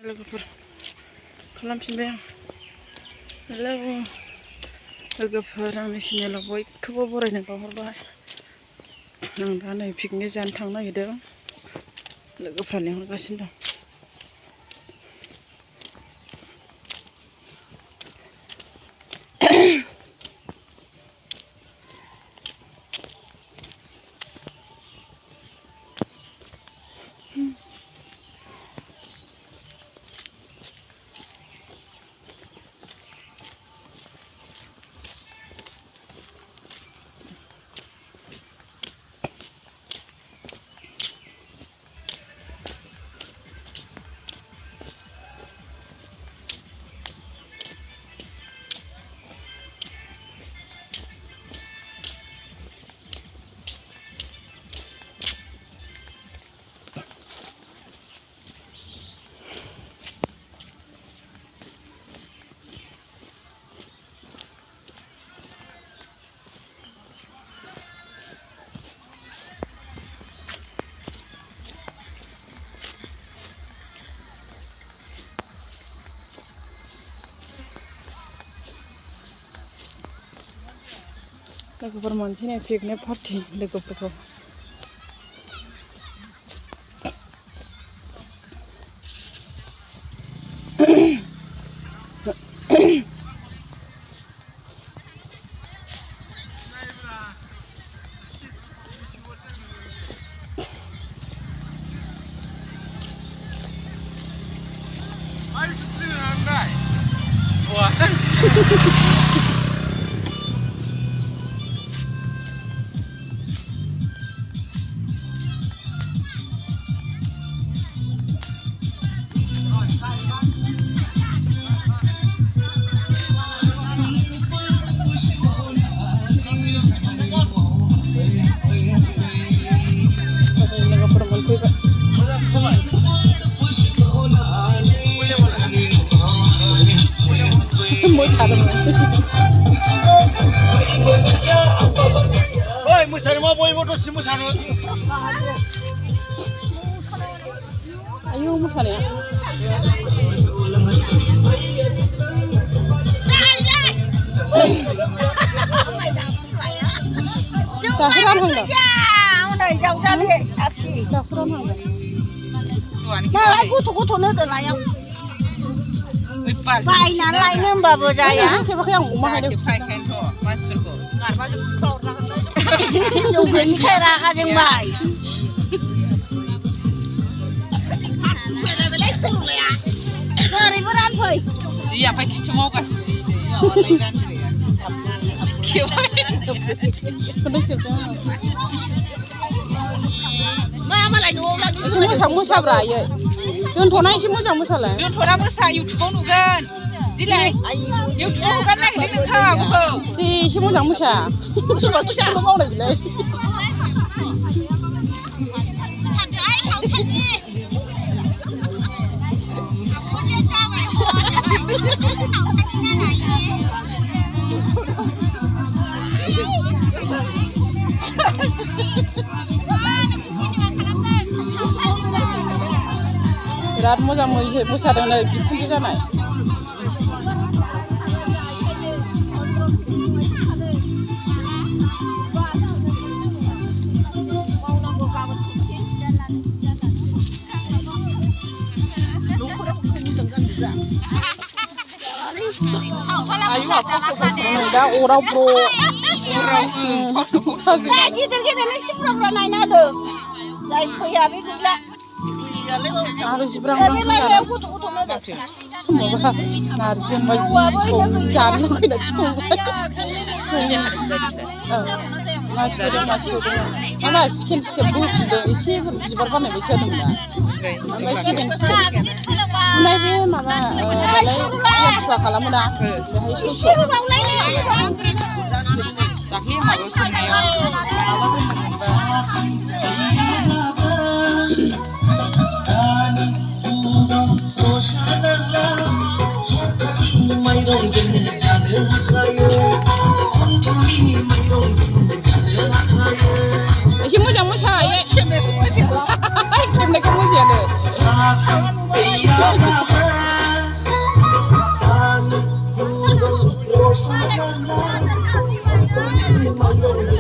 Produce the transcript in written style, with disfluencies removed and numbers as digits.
लोगोफोर खालामफिनबाय आं हेलौ लोगोफोर आंनि चेनेलाव बयखौबो बरायनो बावहरबाय आं दा नै पिकनिक जानो थांनो नागिरदों लोगोफ्रा लिंहरगासिनो दं लोगोफोर मोनसेनो पिकनिक पार्टि लोगोफोरखौ ayo mosaनाया दासो रानहांदों दासो रानहांदों मालाय गथ' गथ'नो होदो लायाव बायनानै लायनो होनबाबो जाया खेबाखै आं अमा हायदों मानसिफोरखौ गारबाजों खुखाहरनांगोन जौगैनिखाय रागा जोंबाय ओरैबो रानफै जि आफाय खिथु मावगासिनो मा मालाय न'आव एसे मोजां मोसाब्रा आयै दोनथ'ना एसे मोजां मोसालाय दोनथ'ना मोसा इउटुबाव नुगोन दिलाय इउटुबाव हगारनो नागिरदों नोंहा आब'खौ दे एसे मोजां मोसा सोरबा खिथुल' मावनाय बिलाय बिराद मोजां मोसादों नै बिखुनजो जानाय आयु दा अराव गिदिर गिदिरनो सिफ्राफ्रा नायना होदों जाय फैया बे गैला आरो जिब्रांब्रां फैया गथ' गथ'नो होदों समावबा नारजि अमा जि जानो लुगैना संबाय मा स्किन स्टेप होफिनदों एसे बिबार बारनाय बायदि जादोंमोन ना ओमफ्राय सेकेन्ड स्टेप सुनाय बे माबा दालाय साफा खालामो ना बेहाय ससे दाख्लै माबायाव संनायाव एसे मोजां मोसायो खेबनायखौ मोसायानो मावदों